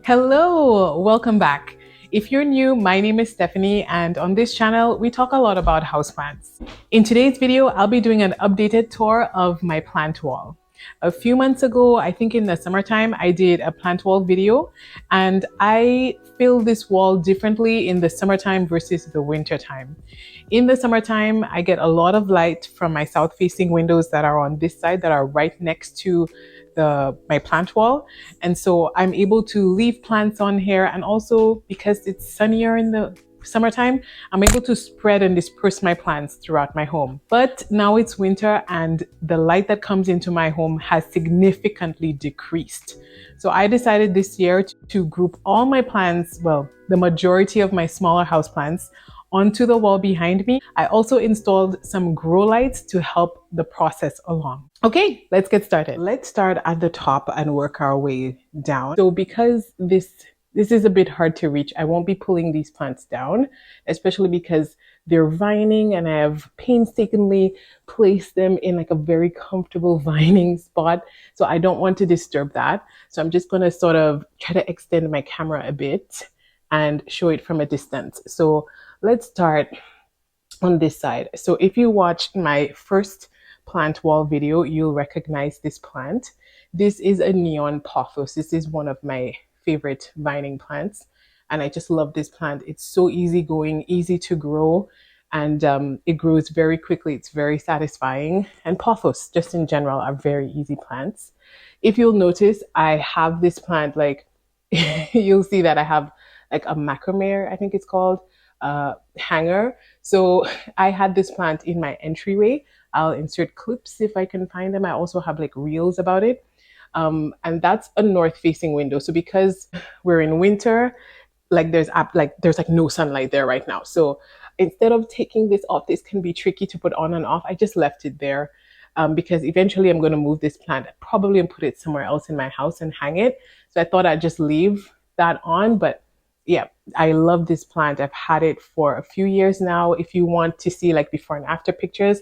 Hello, welcome back. If you're new, my name is Stephanie, and on this channel, we talk a lot about houseplants. In today's video, I'll be doing an updated tour of my plant wall. A few months ago, I think in the summertime, I did a plant wall video, and I fill this wall differently in the summertime versus the wintertime. In the summertime, I get a lot of light from my south-facing windows that are on this side that are right next to my plant wall, and so I'm able to leave plants on here, and also because it's sunnier in the summertime, I'm able to spread and disperse my plants throughout my home. But now it's winter and the light that comes into my home has significantly decreased. So I decided this year to group all my plants, well, the majority of my smaller house plants, onto the wall behind me. I also installed some grow lights to help the process along. Okay, let's get started. Let's start at the top and work our way down. So because this is a bit hard to reach, I won't be pulling these plants down, especially because they're vining and I have painstakingly placed them in like a very comfortable vining spot. So I don't want to disturb that. So I'm just going to sort of try to extend my camera a bit and show it from a distance. So let's start on this side. So if you watched my first plant wall video, you'll recognize this plant. This is a neon pothos. This is one of my favorite vining plants, and I just love this plant. It's so easygoing, easy to grow, and it grows very quickly. It's very satisfying, and pothos just in general are very easy plants. If you'll notice, I have this plant, like you'll see that I have like a macrame, I think it's called, hanger. So I had this plant in my entryway. I'll insert clips if I can find them. I also have like reels about it. And that's a north facing window. So because we're in winter, like there's like no sunlight there right now. So instead of taking this off, this can be tricky to put on and off. I just left it there because eventually I'm going to move this plant probably and put it somewhere else in my house and hang it. So I thought I'd just leave that on, but yeah, I love this plant. I've had it for a few years now. If you want to see like before and after pictures,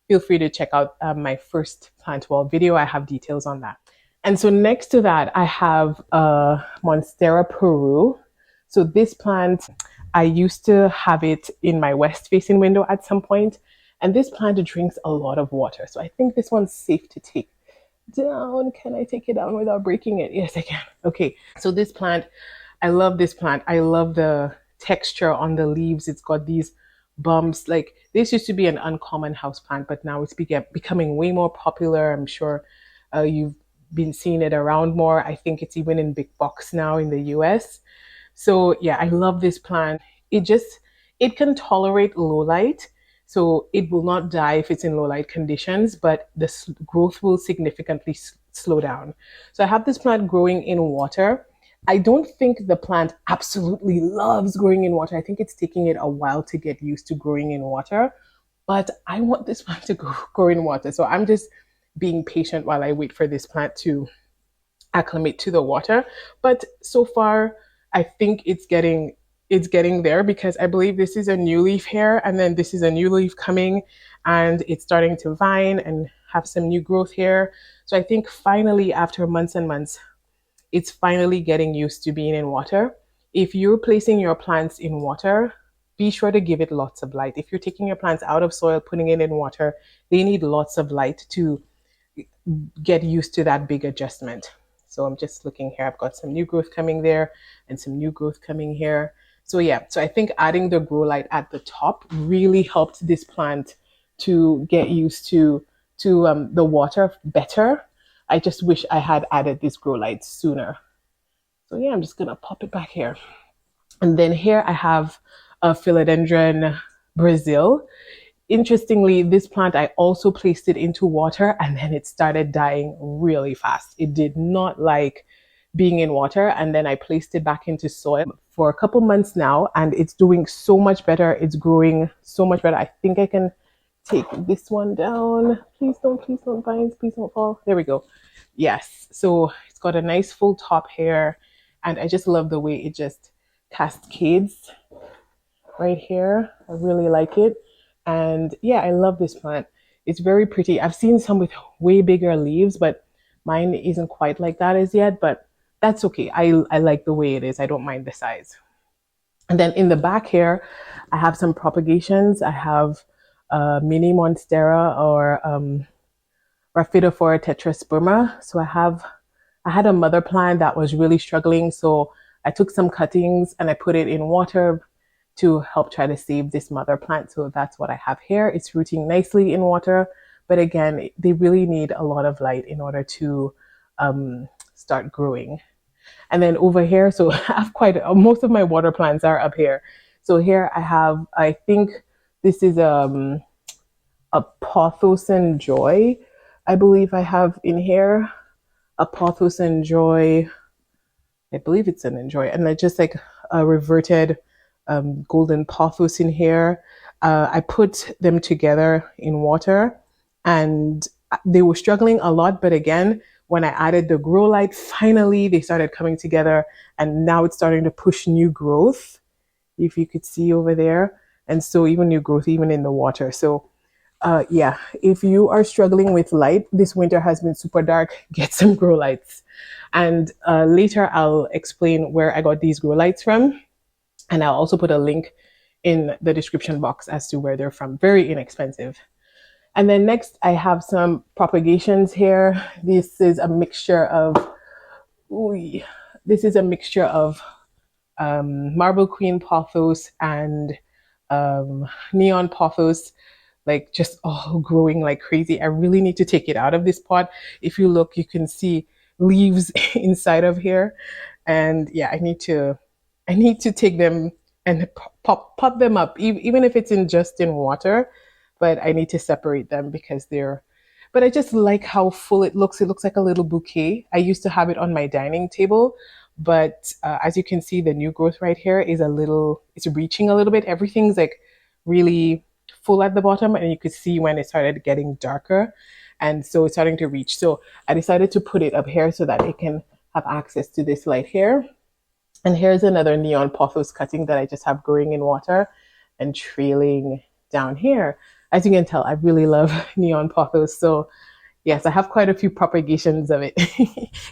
feel free to check out my first plant wall video. I have details on that. And so next to that, I have Monstera Peru. So this plant, I used to have it in my west facing window at some point, and this plant drinks a lot of water. So I think this one's safe to take down. Can I take it down without breaking it? Yes, I can. Okay, so this plant, I love this plant. I love the texture on the leaves. It's got these bumps. Like this used to be an uncommon house plant, but now it's becoming way more popular. I'm sure you've been seeing it around more. I think it's even in big box now in the US. So yeah, I love this plant. It can tolerate low light. So it will not die if it's in low light conditions, but the growth will significantly slow down. So I have this plant growing in water. I don't think the plant absolutely loves growing in water. I think it's taking it a while to get used to growing in water, but I want this plant to grow in water. So I'm just being patient while I wait for this plant to acclimate to the water. But so far, I think it's getting there, because I believe this is a new leaf here, and then this is a new leaf coming, and it's starting to vine and have some new growth here. So I think finally, after months and months, it's finally getting used to being in water. If you're placing your plants in water, be sure to give it lots of light. If you're taking your plants out of soil, putting it in water, they need lots of light to get used to that big adjustment. So I'm just looking here. I've got some new growth coming there and some new growth coming here. So yeah, so I think adding the grow light at the top really helped this plant to get used to the water better. I just wish I had added this grow light sooner. So yeah, I'm just gonna pop it back here. And then here I have a Philodendron Brasil. Interestingly, this plant, I also placed it into water and then it started dying really fast. It did not like being in water, and then I placed it back into soil for a couple months now, and it's doing so much better. It's growing so much better. I think I can take this one down. Please don't vines, please don't fall. There we go. Yes, so it's got a nice full top here, and I just love the way it just cascades right here. I really like it. And yeah, I love this plant. It's very pretty. I've seen some with way bigger leaves, but mine isn't quite like that as yet. But that's okay. I like the way it is. I don't mind the size. And then in the back here, I have some propagations. I have mini Monstera or Rhaphidophora tetrasperma. So I had a mother plant that was really struggling. So I took some cuttings and I put it in water to help try to save this mother plant. So that's what I have here. It's rooting nicely in water. But again, they really need a lot of light in order to start growing. And then over here, so I have most of my water plants are up here. So here I have, I think this is a Pothos and Joy. I believe I have in here a Pothos and Joy. I believe it's an Enjoy. And then just like a reverted golden Pothos in here. I put them together in water and they were struggling a lot. But again, when I added the grow light, finally they started coming together and now it's starting to push new growth, if you could see over there. And so even new growth, even in the water. So yeah, if you are struggling with light, this winter has been super dark, get some grow lights. And later I'll explain where I got these grow lights from. And I'll also put a link in the description box as to where they're from. Very inexpensive. And then next I have some propagations here. This is a mixture of, Marble Queen Pothos and Neon Pothos, like just all growing like crazy. I really need to take it out of this pot. If you look, you can see leaves inside of here. And yeah, I need to take them and pop them up, even if it's just in water. But I need to separate them because but I just like how full it looks. It looks like a little bouquet. I used to have it on my dining table, but as you can see, the new growth right here is it's reaching a little bit. Everything's like really full at the bottom, and you could see when it started getting darker. And so it's starting to reach. So I decided to put it up here so that it can have access to this light here. And here's another neon pothos cutting that I just have growing in water and trailing down here. As you can tell, I really love neon pothos. So yes, I have quite a few propagations of it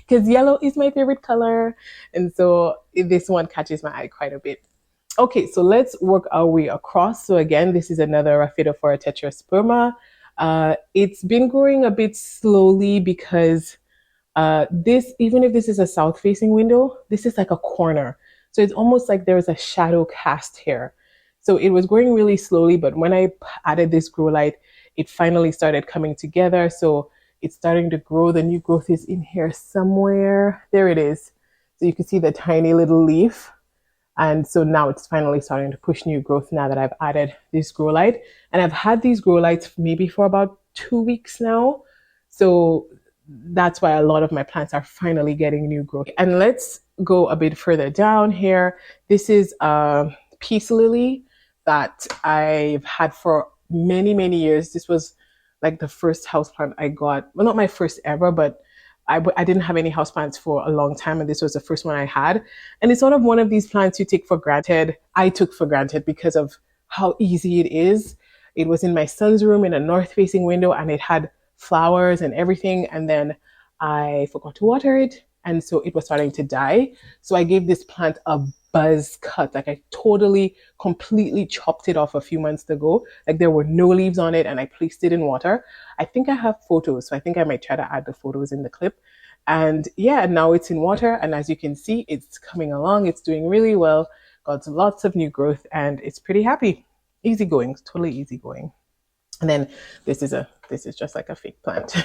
because yellow is my favorite color. And so this one catches my eye quite a bit. Okay, so let's work our way across. So again, this is another Rhaphidophora tetrasperma. It's been growing a bit slowly because even if this is a south-facing window, this is like a corner. So it's almost like there's a shadow cast here. So it was growing really slowly, but when I added this grow light, it finally started coming together. So it's starting to grow. The new growth is in here somewhere. There it is. So you can see the tiny little leaf. And so now it's finally starting to push new growth now that I've added this grow light. And I've had these grow lights maybe for about 2 weeks now. So that's why a lot of my plants are finally getting new growth. And let's go a bit further down here. This is a peace lily that I've had for many, many years. This was like the first houseplant I got. Well, not my first ever, but I didn't have any houseplants for a long time, and this was the first one I had. And it's sort of one of these plants you take for granted. I took for granted because of how easy it is. It was in my son's room in a north-facing window, and it had flowers and everything. And then I forgot to water it, and so it was starting to die. So I gave this plant a buzz cut. Like I completely chopped it off a few months ago. Like there were no leaves on it, and I placed it in water. I think I have photos, so I think I might try to add the photos in the clip. And yeah, now it's in water, and as you can see, it's coming along. It's doing really well. Got lots of new growth, and it's pretty happy. Easy going, totally easy going. And then this is just like a fake plant.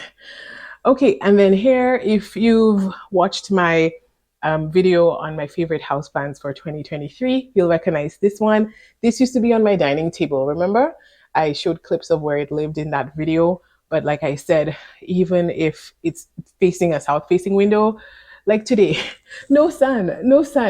Okay, and then here, if you've watched my video on my favorite houseplants for 2023, you'll recognize this one. This used to be on my dining table, remember? I showed clips of where it lived in that video. But like I said, even if it's facing a south-facing window, like today, no sun.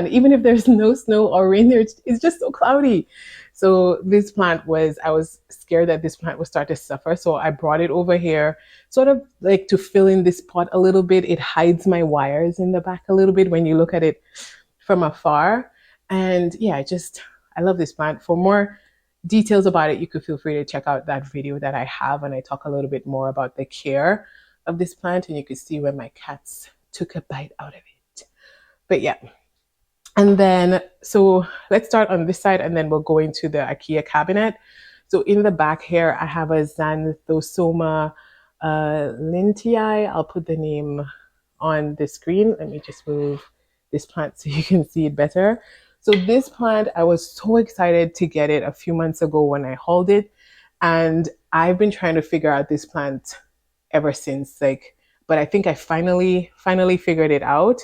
Even if there's no snow or rain there, it's just so cloudy. So I was scared that this plant would start to suffer. So I brought it over here, sort of like to fill in this pot a little bit. It hides my wires in the back a little bit when you look at it from afar. And yeah, I love this plant. For more details about it, you could feel free to check out that video that I have. And I talk a little bit more about the care of this plant. And you can see when my cats took a bite out of it. But yeah. And then, so let's start on this side and then we'll go into the IKEA cabinet. So in the back here, I have a Xanthosoma Lindenii. I'll put the name on the screen. Let me just move this plant so you can see it better. So this plant, I was so excited to get it a few months ago when I hauled it. And I've been trying to figure out this plant ever since. But I think I finally figured it out.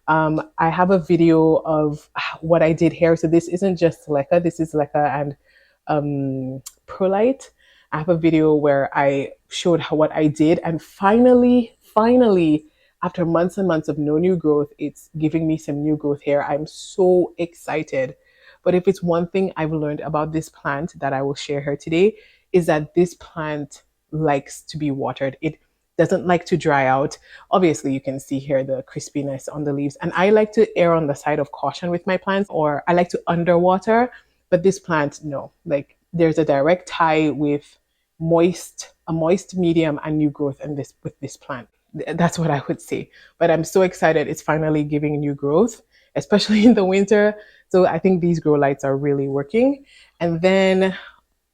I have a video of what I did here. So this isn't just leca, this is leca and perlite. I have a video where I showed what I did, and finally, after months and months of no new growth, it's giving me some new growth here. I'm so excited. But if it's one thing I've learned about this plant that I will share here today, is that this plant likes to be watered. It doesn't like to dry out. Obviously, you can see here the crispiness on the leaves. And I like to err on the side of caution with my plants, or I like to underwater. But this plant, no. Like, there's a direct tie with a moist medium and new growth in this with this plant. That's what I would say. But I'm so excited it's finally giving new growth, especially in the winter. So I think these grow lights are really working. And then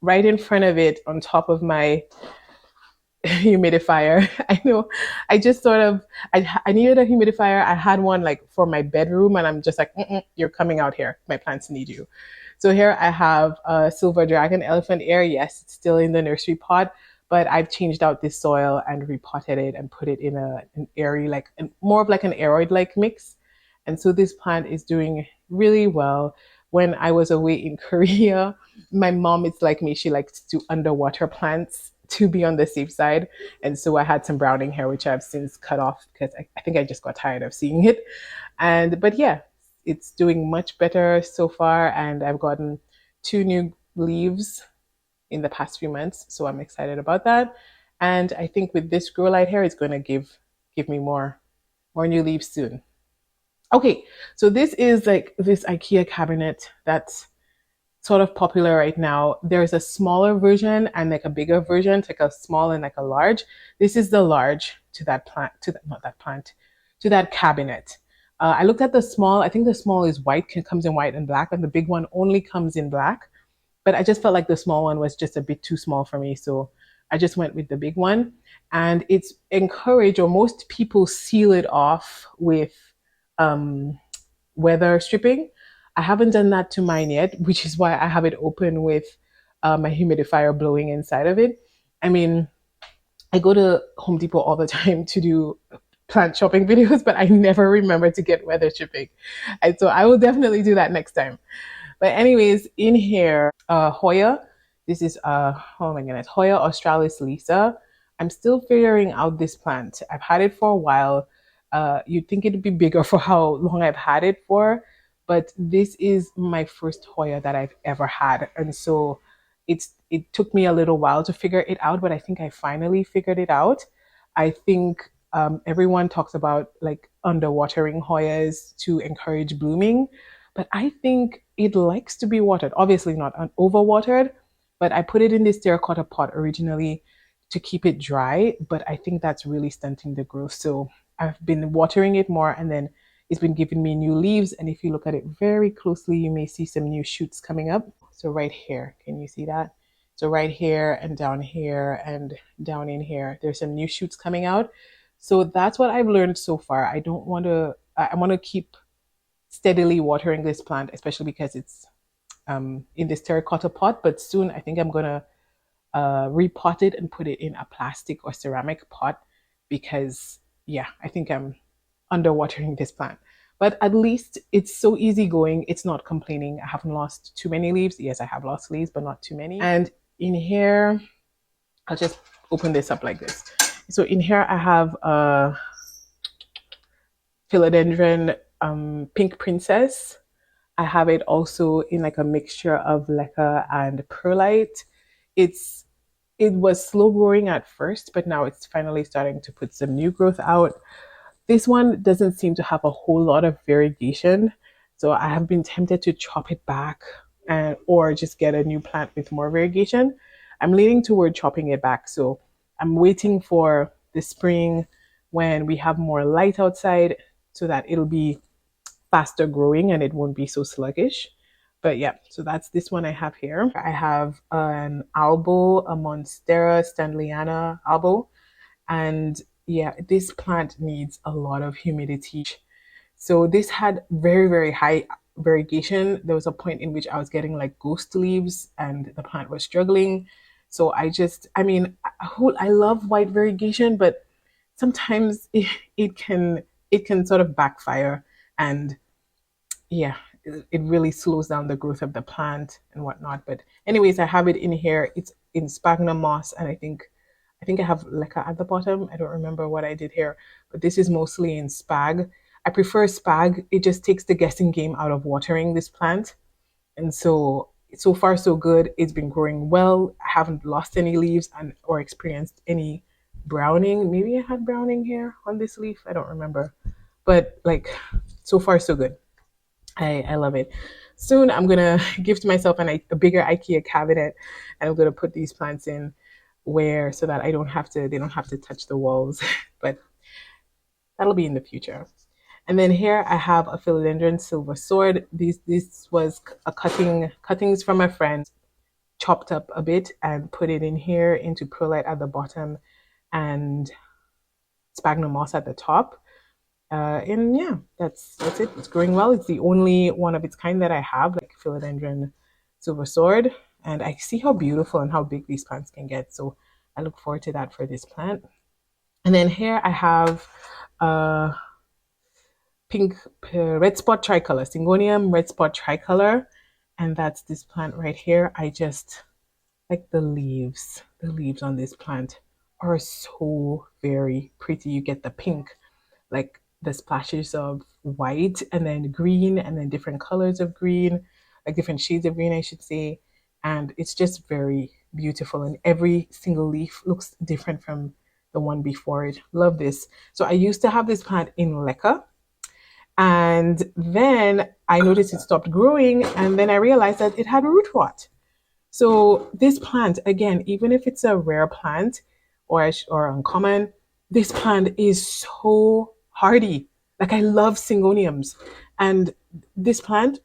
right in front of it, on top of my humidifier. I know. I just sort of I needed a humidifier. I had one like for my bedroom, and I'm just like, you're coming out here. My plants need you. So here I have a silver dragon elephant ear. Yes, it's still in the nursery pot, but I've changed out this soil and repotted it and put it in an airy, more of like an aeroid-like mix. And so this plant is doing really well. When I was away in Korea, my mom is like me. She likes to underwater plants to be on the safe side. And so I had some browning hair, which I've since cut off because I think I just got tired of seeing it. But yeah, it's doing much better so far. And I've gotten 2 new leaves in the past few months. So I'm excited about that. And I think with this grow light here, it's going to give me more new leaves soon. Okay, so this is like this IKEA cabinet that's sort of popular right now. There's a smaller version and like a bigger version. It's like a small and like a large. This is the large to that plant, to that cabinet. I looked at the small. I think the small is white, comes in white and black, and the big one only comes in black. But I just felt like the small one was just a bit too small for me. So I just went with the big one. And it's encouraged, or most people seal it off with weather stripping. I haven't done that to mine yet, which is why I have it open with my humidifier blowing inside of it. I mean, I go to Home Depot all the time to do plant shopping videos, but I never remember to get weather stripping. And so I will definitely do that next time. But anyways, in here, Hoya. This is, oh my goodness, Hoya Australis Lisa. I'm still figuring out this plant. I've had it for a while. You'd think it'd be bigger for how long I've had it for, but this is my first Hoya that I've ever had. And so it took me a little while to figure it out, but I think I finally figured it out. I think everyone talks about like underwatering Hoyas to encourage blooming, but I think it likes to be watered. Obviously not overwatered, but I put it in this terracotta pot originally to keep it dry, but I think that's really stunting the growth. So I've been watering it more, and then it's been giving me new leaves. And if you look at it very closely, you may see some new shoots coming up. So right here, can you see that? So right here and down in here, there's some new shoots coming out. So that's what I've learned so far. I want to keep steadily watering this plant, especially because it's in this terracotta pot. But soon I think I'm going to repot it and put it in a plastic or ceramic pot, because yeah, I think I'm underwatering this plant. But at least it's so easygoing. It's not complaining. I haven't lost too many leaves. Yes, I have lost leaves, but not too many. And in here, I'll just open this up like this. So in here, I have a Philodendron Pink Princess. I have it also in like a mixture of leca and perlite. It was slow growing at first, but now it's finally starting to put some new growth out. This one doesn't seem to have a whole lot of variegation, so I have been tempted to chop it back or just get a new plant with more variegation. I'm leaning toward chopping it back, so I'm waiting for the spring when we have more light outside so that it'll be faster growing and it won't be so sluggish. But yeah, so that's this one I have here. I have an albo, a Monstera standleyana albo. And yeah, this plant needs a lot of humidity. So this had very, very high variegation. There was a point in which I was getting like ghost leaves and the plant was struggling. So I mean, I love white variegation, but sometimes it can sort of backfire, and yeah, it really slows down the growth of the plant and whatnot. But anyways, I have it in here. It's in sphagnum moss, and I think I have leca at the bottom. I don't remember what I did here, but this is mostly in spag. I prefer spag. It just takes the guessing game out of watering this plant. And so far so good. It's been growing well. I haven't lost any leaves and or experienced any browning. Maybe I had browning here on this leaf. I don't remember. But like so far so good. I love it. Soon I'm gonna gift myself a bigger IKEA cabinet, and I'm gonna put these plants in where so that they don't have to touch the walls. But that'll be in the future. And then here I have a philodendron silver sword. This was a cuttings from a friend, chopped up a bit and put it in here into perlite at the bottom and sphagnum moss at the top. And yeah, that's it. It's growing well. It's the only one of its kind that I have, like philodendron silver sword. And I see how beautiful and how big these plants can get. So I look forward to that for this plant. And then here I have pink red spot tricolor, Syngonium red spot tricolor. And that's this plant right here. I just like the leaves. The leaves on this plant are so very pretty. You get the pink, like the splashes of white and then green and then different colors of green, like different shades of green, I should say. And it's just very beautiful. And every single leaf looks different from the one before it. Love this. So I used to have this plant in leca. And then I noticed it stopped growing. And then I realized that it had root rot. So this plant, again, even if it's a rare plant or uncommon, this plant is so hardy. Like I love Syngoniums. And this plant,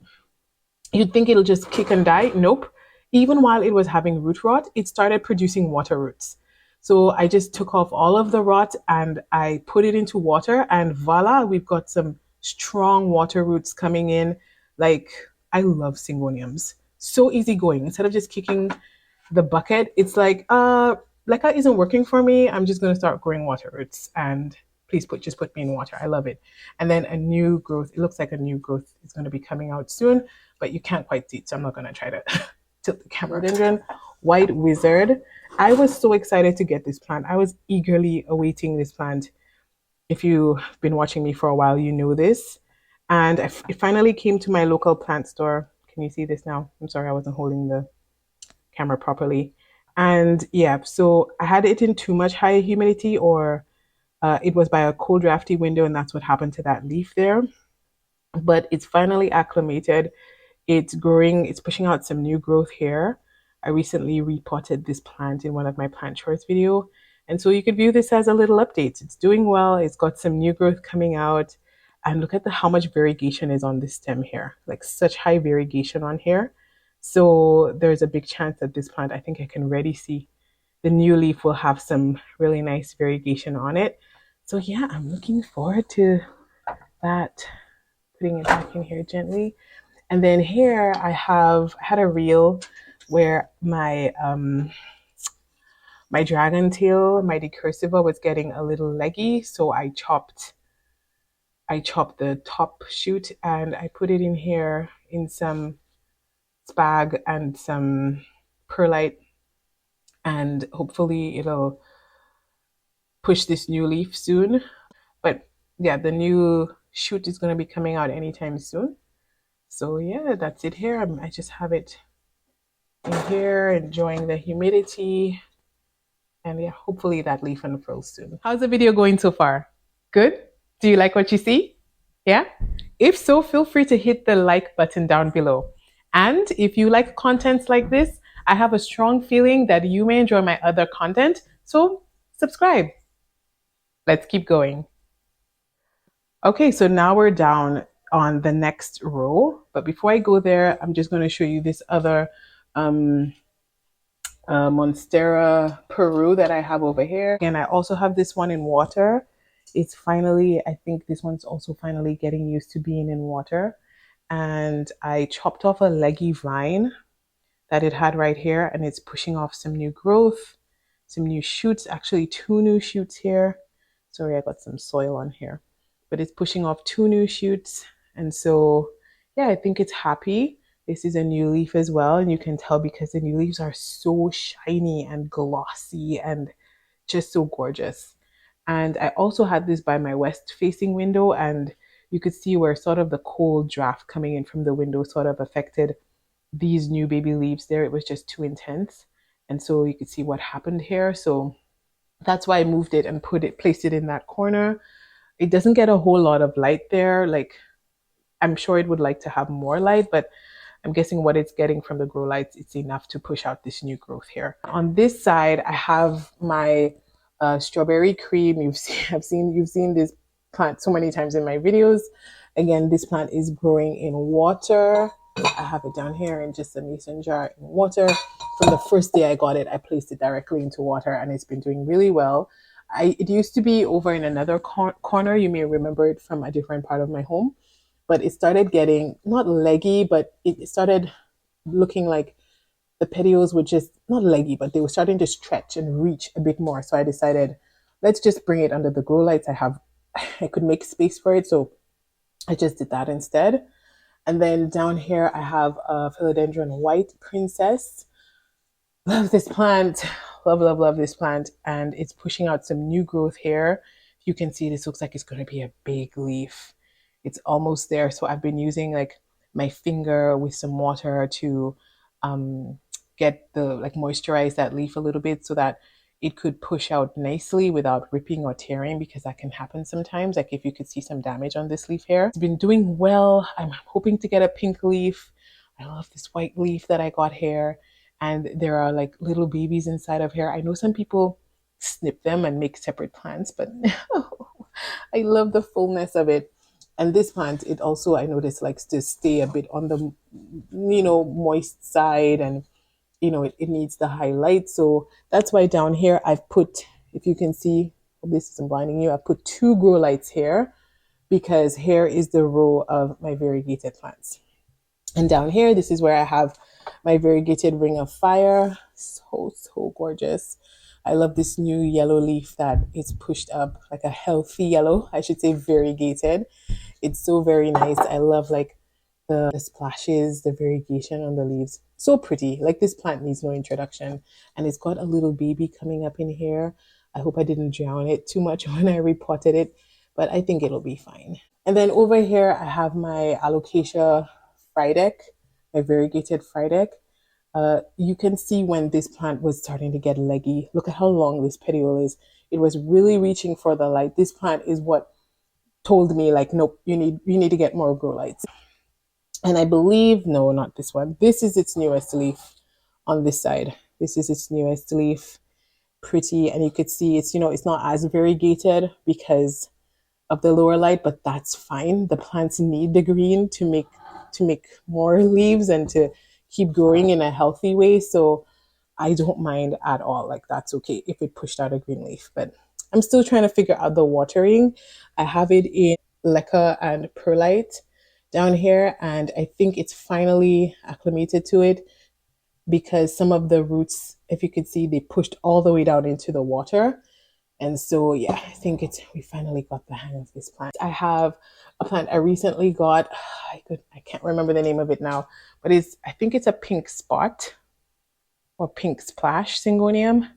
you'd think it'll just kick and die. Nope. Even while it was having root rot, it started producing water roots. So I just took off all of the rot and I put it into water, and voila, we've got some strong water roots coming in. Like I love Syngoniums. So easygoing. Instead of just kicking the bucket, it's like leca isn't working for me. I'm just gonna start growing water roots, and please just put me in water. I love it. And then a new growth. It looks like a new growth is gonna be coming out soon, but you can't quite see it, so I'm not gonna try to tilt the camera. Philodendron white wizard. I was so excited to get this plant. I was eagerly awaiting this plant. If you've been watching me for a while, you know this. And it finally came to my local plant store. Can you see this now? I'm sorry, I wasn't holding the camera properly. And yeah, so I had it in too much high humidity, or it was by a cold drafty window, and that's what happened to that leaf there. But it's finally acclimated. It's growing, it's pushing out some new growth here. I recently repotted this plant in one of my plant chores video. And so you could view this as a little update. It's doing well. It's got some new growth coming out. And look at how much variegation is on this stem here. Like such high variegation on here. So there's a big chance that this plant, I think I can already see the new leaf will have some really nice variegation on it. So yeah, I'm looking forward to that. Putting it back in here gently. And then here I had a reel where my my dragon tail, my decursiva was getting a little leggy, so I chopped the top shoot and I put it in here in some spag and some perlite, and hopefully it'll push this new leaf soon. But yeah, the new shoot is going to be coming out anytime soon. So yeah, that's it here. I just have it in here, enjoying the humidity. And yeah, hopefully that leaf unfurls soon. How's the video going so far? Good? Do you like what you see? Yeah? If so, feel free to hit the like button down below. And if you like contents like this, I have a strong feeling that you may enjoy my other content. So subscribe. Let's keep going. Okay, so now we're down on the next row. But before I go there, I'm just going to show you this other um, Monstera Peru that I have over here. And I also have this one in water. It's finally, I think this one's also finally getting used to being in water. And I chopped off a leggy vine that it had right here, and it's pushing off some new growth, some new shoots, actually 2 new shoots here. Sorry, I got some soil on here, but it's pushing off 2 new shoots. And so, yeah, I think it's happy. This is a new leaf as well, and you can tell because the new leaves are so shiny and glossy and just so gorgeous. And I also had this by my west facing window, and you could see where sort of the cold draft coming in from the window sort of affected these new baby leaves there. It was just too intense. And so you could see what happened here. So that's why I moved it and placed it in that corner. It doesn't get a whole lot of light there. Like, I'm sure it would like to have more light, but I'm guessing what it's getting from the grow lights, it's enough to push out this new growth here. On this side, I have my strawberry cream. You've seen this plant so many times in my videos. Again, this plant is growing in water. I have it down here in just a mason jar in water. From the first day I got it, I placed it directly into water, and it's been doing really well. It used to be over in another corner. You may remember it from a different part of my home, but it started getting not leggy, but it started looking like the petioles were just not leggy, but they were starting to stretch and reach a bit more. So I decided, let's just bring it under the grow lights. I could make space for it, so I just did that instead. And then down here, I have a Philodendron White Princess. Love this plant. Love, love, love this plant. And it's pushing out some new growth here. You can see this looks like it's going to be a big leaf. It's almost there. So I've been using like my finger with some water to get moisturize that leaf a little bit so that it could push out nicely without ripping or tearing, because that can happen sometimes. Like if you could see some damage on this leaf here. It's been doing well. I'm hoping to get a pink leaf. I love this white leaf that I got here. And there are like little babies inside of here. I know some people snip them and make separate plants, but I love the fullness of it. And this plant, it also, I noticed, likes to stay a bit on the, moist side, and it needs the highlight. So that's why down here I've put, if you can see, hope this isn't blinding you, I've put 2 grow lights here, because here is the row of my variegated plants. And down here, this is where I have my variegated ring of fire. So, so gorgeous. I love this new yellow leaf that is pushed up, like a healthy yellow, I should say variegated. It's so very nice. I love like the splashes, the variegation on the leaves. So pretty. Like this plant needs no introduction. And it's got a little baby coming up in here. I hope I didn't drown it too much when I repotted it, but I think it'll be fine. And then over here, I have my Alocacia Frydek, my variegated Frydek. You can see when this plant was starting to get leggy. Look at how long this petiole is. It was really reaching for the light. This plant is what told me, like, nope, you need to get more grow lights. And I believe, no, not this one. This is its newest leaf on this side. This is its newest leaf. Pretty. And you could see it's, it's not as variegated because of the lower light, but that's fine. The plants need the green to make more leaves and to keep growing in a healthy way. So I don't mind at all. Like, that's okay if it pushed out a green leaf, but I'm still trying to figure out the watering. I have it in leca and perlite down here, and I think it's finally acclimated to it, because some of the roots, if you could see, they pushed all the way down into the water. And so, yeah, I think we finally got the hang of this plant. I have a plant I recently got. I can't remember the name of it now, but I think it's a pink spot or pink splash Syngonium.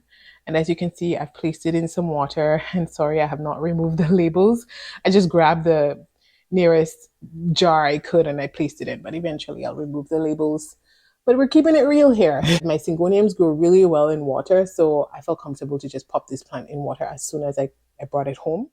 And as you can see, I've placed it in some water. And sorry, I have not removed the labels. I just grabbed the nearest jar I could and I placed it in, but eventually I'll remove the labels. But we're keeping it real here. My Syngoniums grow really well in water, so I felt comfortable to just pop this plant in water as soon as I brought it home.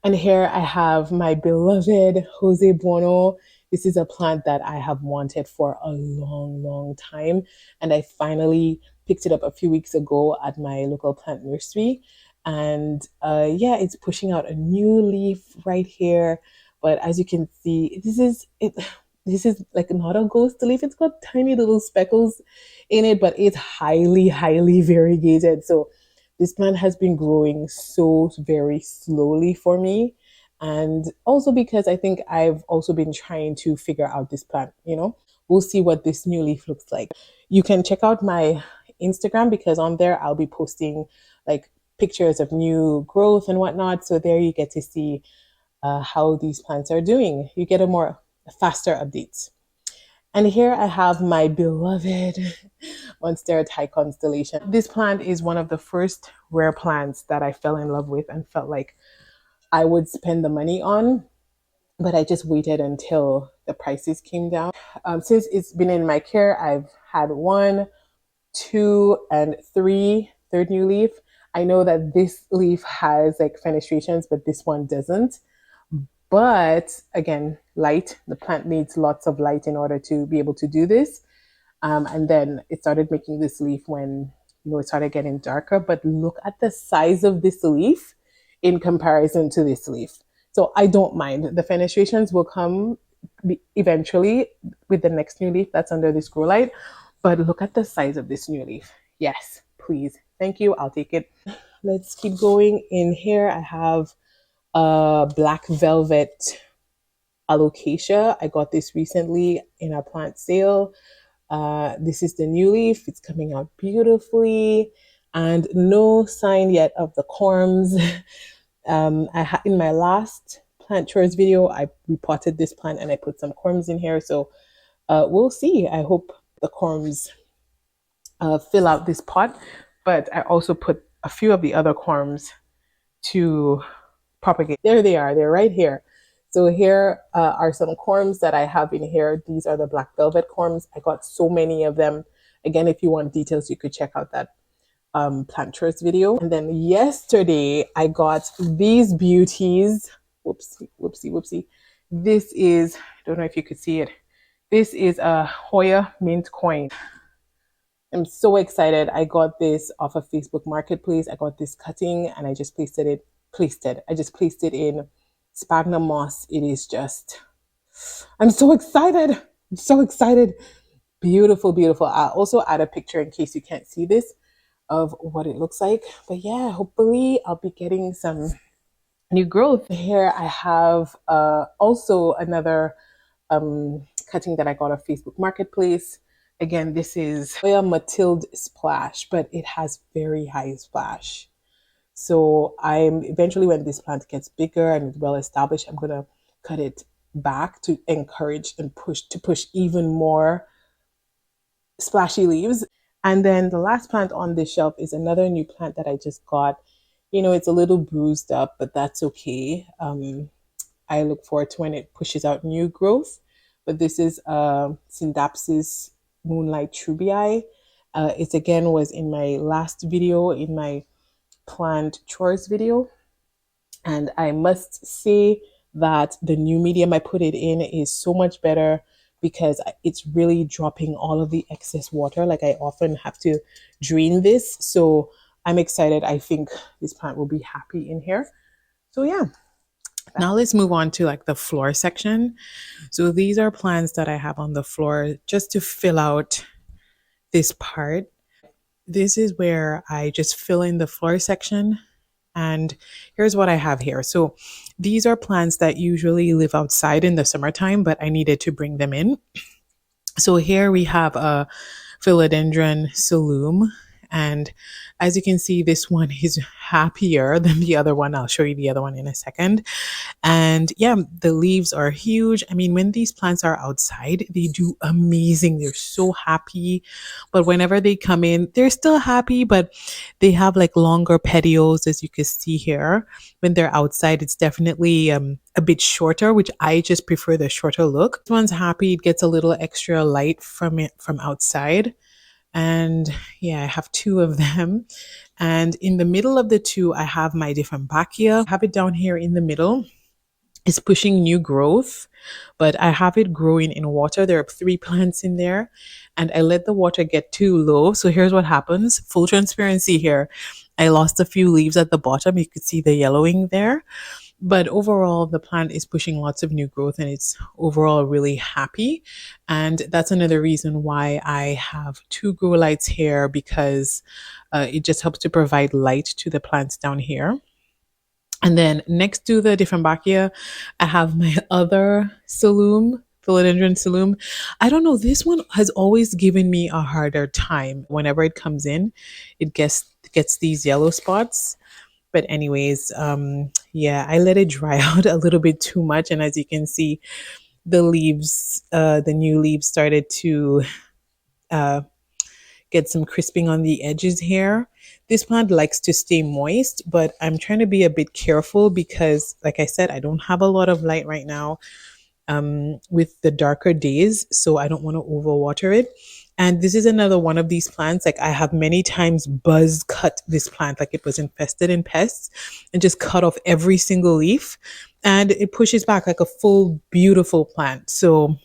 And here I have my beloved Jose Buono. This is a plant that I have wanted for a long, long time. And I finally picked it up a few weeks ago at my local plant nursery. And yeah, it's pushing out a new leaf right here. But as you can see, this is it. This is like not a ghost leaf. It's got tiny little speckles in it, but it's highly, highly variegated. So this plant has been growing so very slowly for me. And also because I think I've also been trying to figure out this plant, you know. We'll see what this new leaf looks like. You can check out my Instagram because on there I'll be posting like pictures of new growth and whatnot. So there you get to see how these plants are doing. You get a more faster updates. And here I have my beloved Monstera constellation. This plant is one of the first rare plants that I fell in love with and felt like I would spend the money on, but I just waited until the prices came down. Since it's been in my care, I've had 1, 2, and 3 third new leaf. I know that this leaf has like fenestrations, but this one doesn't. But again, light, the plant needs lots of light in order to be able to do this. And then it started making this leaf when, you know, it started getting darker. But look at the size of this leaf in comparison to this leaf. So I don't mind. The fenestrations will come eventually with the next new leaf that's under this grow light. But look at the size of this new leaf. Yes, please. Thank you. I'll take it. Let's keep going. In here, I have black velvet Alocasia. I got this recently in a plant sale. This is the new leaf. It's coming out beautifully and no sign yet of the corms. In my last plant chores video, I repotted this plant and I put some corms in here. So we'll see. I hope the corms fill out this pot. But I also put a few of the other corms to propagate. There they are. They're right here. So here are some corms that I have in here. These are the black velvet corms. I got so many of them. Again, if you want details, you could check out that plant chores video. And then yesterday I got these beauties. Whoopsie, whoopsie, whoopsie. This is, I don't know if you could see it. This is a Hoya mint coin. I'm so excited. I got this off of Facebook Marketplace. I got this cutting and I just placed it in sphagnum moss. It is just, I'm so excited. I'm so excited. Beautiful, beautiful. I'll also add a picture in case you can't see this of what it looks like. But yeah, hopefully I'll be getting some new growth. Here I have also another cutting that I got off Facebook Marketplace. Again, this is Hoya Matilde Splash, but it has very high splash. So I'm eventually, when this plant gets bigger and well established, I'm gonna cut it back to encourage and push even more splashy leaves. And then the last plant on this shelf is another new plant that I just got. You know, it's a little bruised up, but that's okay. I look forward to when it pushes out new growth. But this is Syndapsis Moonlight Trubii. It again was in my last video, in my plant chores video. And I must say that the new medium I put it in is so much better because it's really dropping all of the excess water. Like I often have to drain this. So I'm excited. I think this plant will be happy in here. So yeah. Now let's move on to like the floor section. So these are plants that I have on the floor just to fill out this part. This is where I just fill in the floor section. And here's what I have here. So these are plants that usually live outside in the summertime, but I needed to bring them in. So here we have a Philodendron Brasil. And as you can see, this one is happier than the other one. I'll show you the other one in a second. And yeah, the leaves are huge. I mean, when these plants are outside, they do amazing. They're so happy. But whenever they come in, they're still happy, but they have like longer petioles, as you can see here. When they're outside, it's definitely a bit shorter, which I just prefer the shorter look. This one's happy. It gets a little extra light from it from outside. And yeah, I have 2 of them. And in the middle of the 2, I have my different Bouquet. I have it down here in the middle. It's pushing new growth, but I have it growing in water. There are 3 plants in there and I let the water get too low. So here's what happens. Full transparency here. I lost a few leaves at the bottom. You could see the yellowing there. But overall, the plant is pushing lots of new growth and it's overall really happy. And that's another reason why I have two grow lights here, because it just helps to provide light to the plants down here. And then next to the Diffenbachia, I have my other Saloom, Philodendron Saloom. I don't know, this one has always given me a harder time. Whenever it comes in, it gets these yellow spots. But anyways, yeah, I let it dry out a little bit too much. And as you can see, the leaves, the new leaves started to uh, get some crisping on the edges here. This plant likes to stay moist, but I'm trying to be a bit careful because, like I said, I don't have a lot of light right now with the darker days, so I don't want to overwater it. And this is another one of these plants. Like, I have many times buzz cut this plant, like it was infested in pests, and just cut off every single leaf, and it pushes back like a full, beautiful plant. So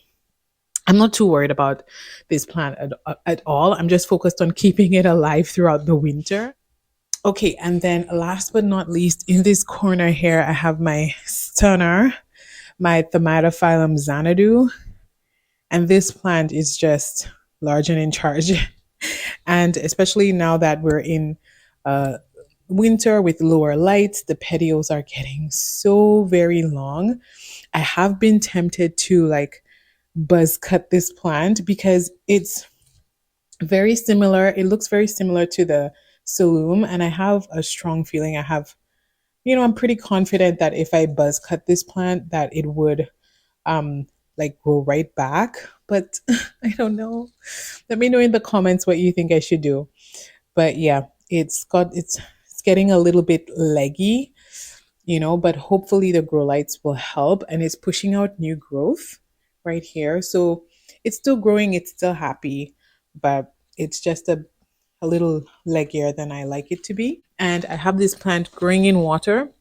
I'm not too worried about this plant at all. I'm just focused on keeping it alive throughout the winter. Okay, and then last but not least, in this corner here, I have my stunner, my Thaumatophyllum Xanadu. And this plant is just large and in charge. And especially now that we're in winter with lower lights, the petioles are getting so very long. I have been tempted to like buzz cut this plant because it's very similar. It looks very similar to the Saloom, and I have a strong feeling I'm pretty confident that if I buzz cut this plant, that it would like grow right back. But I don't know. Let me know in the comments what you think I should do. But yeah, it's getting a little bit leggy, but hopefully the grow lights will help, and it's pushing out new growth right here. So it's still growing, it's still happy, but it's just a little leggier than I like it to be. And I have this plant growing in water.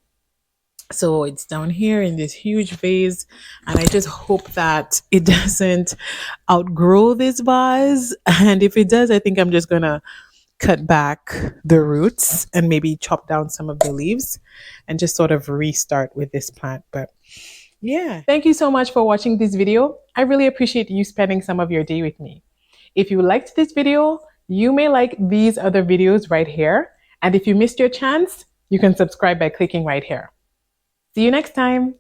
So it's down here in this huge vase, and I just hope that it doesn't outgrow this vase. And if it does, I think I'm just gonna cut back the roots and maybe chop down some of the leaves and just sort of restart with this plant. But yeah, thank you so much for watching this video. I really appreciate you spending some of your day with me. If you liked this video, you may like these other videos right here. And if you missed your chance, you can subscribe by clicking right here. See you next time.